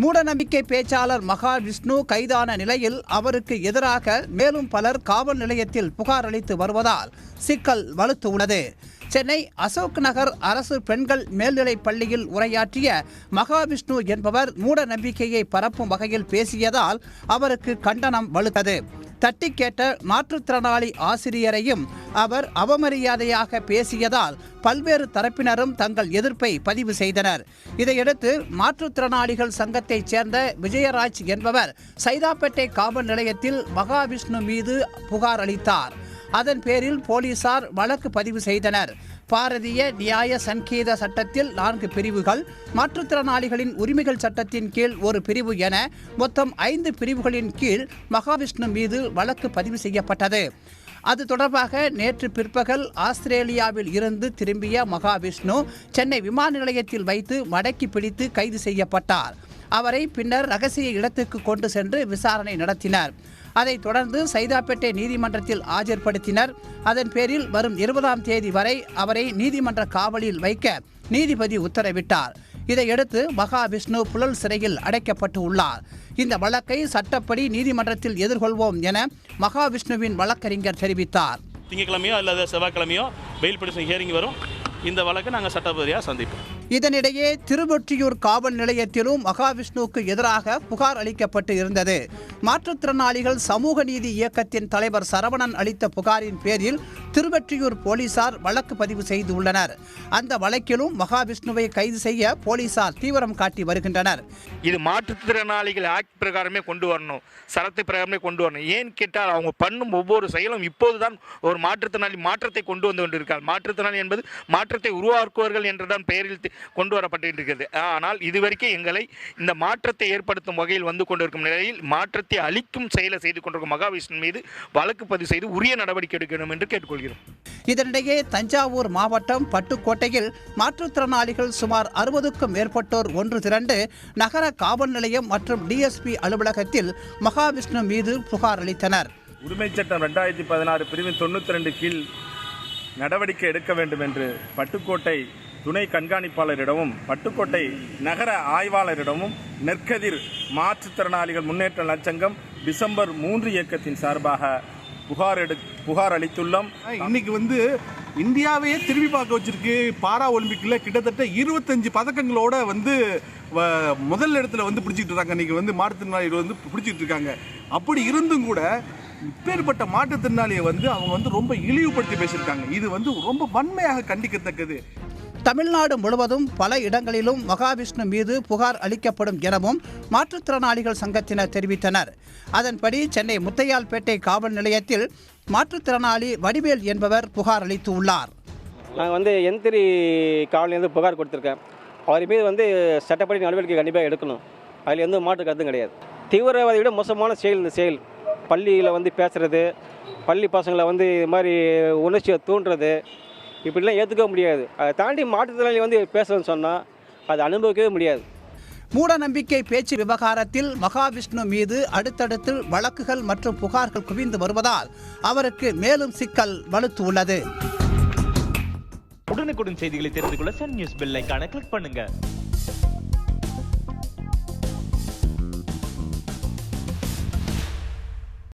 மூடநம்பிக்கை பேச்சாளர் மகாவிஷ்ணு கைதான நிலையில் அவருக்கு எதிராக மேலும் பலர் காவல் நிலையத்தில் புகார் அளித்து வருவதால் சிக்கல் வலுத்து உள்ளது. சென்னை அசோக் நகர் அரசு பெண்கள் மேல்நிலைப் பள்ளியில் உரையாற்றிய மகாவிஷ்ணு என்பவர் மூட நம்பிக்கையை பரப்பும் வகையில் பேசியதால் அவருக்கு கண்டனம் வலுத்தது. தட்டி கேட்ட மாற்றுத்திறனாளி ஆசிரியரையும் அவர் அவமரியாதையாக பேசியதால் பல்வேறு தரப்பினரும் தங்கள் எதிர்ப்பை பதிவு செய்தனர். இதையடுத்து மாற்றுத்திறனாளிகள் சங்கத்தைச் சேர்ந்த விஜயராஜ் என்பவர் சைதாப்பேட்டை காவல் நிலையத்தில் மகாவிஷ்ணு மீது புகார் அளித்தார். அதன் பேரில் போலீசார் வழக்கு பதிவு செய்தனர். பாரதிய நியாய சங்கீத சட்டத்தில் 4 பிரிவுகள், மாற்றுத்திறனாளிகளின் உரிமைகள் சட்டத்தின் கீழ் ஒரு பிரிவு என மொத்தம் 5 பிரிவுகளின் கீழ் மகாவிஷ்ணு மீது வழக்கு பதிவு செய்யப்பட்டது. அது தொடர்பாக நேற்று பிற்பகல் ஆஸ்திரேலியாவில் இருந்து திரும்பிய மகாவிஷ்ணு சென்னை விமான நிலையத்தில் வைத்து மடக்கி பிடித்து கைது செய்யப்பட்டார். அவரை பின்னர் ரகசிய இடத்துக்கு கொண்டு சென்று விசாரணை நடத்தினர். அதைத் தொடர்ந்து சைதாப்பேட்டை நீதிமன்றத்தில் ஆஜர்படுத்தினர். அதன் பேரில் வரும் 20ஆம் தேதி வரை அவரை நீதிமன்ற காவலில் வைக்க நீதிபதி உத்தரவிட்டார். இதையடுத்து மகாவிஷ்ணு புழல் சிறையில் அடைக்கப்பட்டு உள்ளார். இந்த வழக்கை சட்டப்படி நீதிமன்றத்தில் எதிர்கொள்வோம் என மகாவிஷ்ணுவின் வழக்கறிஞர் தெரிவித்தார். திங்கட்கிழமையோ அல்லது செவ்வாய்க்கிழமையோ பெயில் பிடிஷன் ஹியரிங் வரும். இந்த வழக்கை நாங்கள் சட்டப்படியாக சந்திப்போம். இதனிடையே திருவொற்றியூர் காவல் நிலையத்திலும் மகாவிஷ்ணுவுக்கு எதிராக புகார் அளிக்கப்பட்டு இருந்தது. மாற்றுத்திறனாளிகள் சமூக நீதி இயக்கத்தின் தலைவர் சரவணன் அளித்த புகாரின் பேரில் திருவொற்றியூர் போலீசார் வழக்கு பதிவு செய்துள்ளனர். அந்த வழக்கிலும் மகாவிஷ்ணுவை கைது செய்ய போலீசார் தீவிரம் காட்டி வருகின்றனர். இது மாற்றுத்திறனாளிகள் ஆக்ட் பிரகாரமே கொண்டு வரணும், சரத்து பிரகாரமே கொண்டு வரணும். ஏன் கேட்டால் அவங்க பண்ணும் ஒவ்வொரு செயலும் இப்போதுதான் ஒரு மாற்றுத்திறனாளி மாற்றத்தை கொண்டு வந்து கொண்டிருக்கார். மாற்றுத்திறனாளி என்பது மாற்றத்தை உருவாக்குவார்கள் என்றுதான் பெயரில் கொண்டு வரப்பட்டிருக்கிறது. ஆனால் இதுவரைக்கும் எங்களை இந்த மாற்றத்தை ஏற்படுத்தும் வகையில் வந்து கொண்டிருக்கும் நிலையில் மாற்றத்தை அளிக்கும் செயலை செய்து கொண்டிருக்கும் மகாவிஷ்ணு மீது வழக்கு பதிவு செய்து உரிய நடவடிக்கை எடுக்க வேண்டும் என்று கேட்டுக்கொள்கிறோம். இதனிடையே தஞ்சாவூர் மாவட்டம் பட்டுக்கோட்டையில் மாற்றுத்திறனாளிகள் சுமார் 60க்கும் மேற்பட்டோர் ஒன்று திரண்டு நகர காவல் நிலையம் மற்றும் டிஎஸ்பி அலுவலகத்தில் மகாவிஷ்ணு மீது புகார் அளித்தனர். உரிமை சட்டம் 2016 பிரிவின் 92 கீழ் நடவடிக்கை எடுக்க வேண்டும் என்று பட்டுக்கோட்டை துணை கண்காணிப்பாளரிடமும் பட்டுக்கோட்டை நகர ஆய்வாளரிடமும் நெற்கதிர் மாற்றுத்திறனாளிகள் முன்னேற்ற நலச்சங்கம் டிசம்பர் 3 இயக்கத்தின் சார்பாக புகார் அளித்துள்ளோம். இன்னைக்கு இந்தியாவையே திரும்பி பார்க்க வச்சிருக்கு. பாரா ஒலிம்பிக்கில் கிட்டத்தட்ட 25 பதக்கங்களோட முதல் இடத்துல பிடிச்சிட்டு இருக்காங்க. இன்னைக்கு மாற்றுத்திறனாளிகள் பிடிச்சிட்டு இருக்காங்க. அப்படி இருந்தும் கூட இப்பேற்பட்ட மாற்றுத்திறனாளியை அவங்க ரொம்ப இழிவுபடுத்தி பேசியிருக்காங்க. இது ரொம்ப வன்மையாக கண்டிக்கத்தக்கது. தமிழ்நாடு முழுவதும் பல இடங்களிலும் மகாவிஷ்ணு மீது புகார் அளிக்கப்படும் எனவும் மாற்றுத்திறனாளிகள் சங்கத்தினர் தெரிவித்தனர். அதன்படி சென்னை முத்தையால்பேட்டை காவல் நிலையத்தில் மாற்றுத்திறனாளி வடிவேல் என்பவர் புகார் அளித்து உள்ளார். நாங்கள் எந்திரி காவலிலேருந்து புகார் கொடுத்துருக்கேன். அவர் மீது சட்டப்படி நடவடிக்கை கண்டிப்பாக எடுக்கணும். அதில் எந்த மாற்று கருத்தும் கிடையாது. தீவிரவாதியை விட மோசமான இந்த செயல் பள்ளியில் பேசுகிறது, பள்ளி பசங்களை இது மாதிரி உணர்ச்சியை தூண்டுறது, இப்படிலாம் ஏற்றுக்க முடியாது. அதை தாண்டி மாற்றுத்திறனாளி பேசுறதுன்னு சொன்னால் அதை அனுபவிக்கவே முடியாது. மூட நம்பிக்கை பேச்சு விவகாரத்தில் மகாவிஷ்ணு மீது அடுத்தடுத்து வழக்குகள் மற்றும் புகார்கள் குவிந்து வருவதால் அவருக்கு மேலும் சிக்கல் வலுத்து உள்ளது. உடனுக்குடன் செய்திகளை தெரிந்து கொள்ள சன் நியூஸ் பெல் ஐகானை கிளிக் பண்ணுங்க.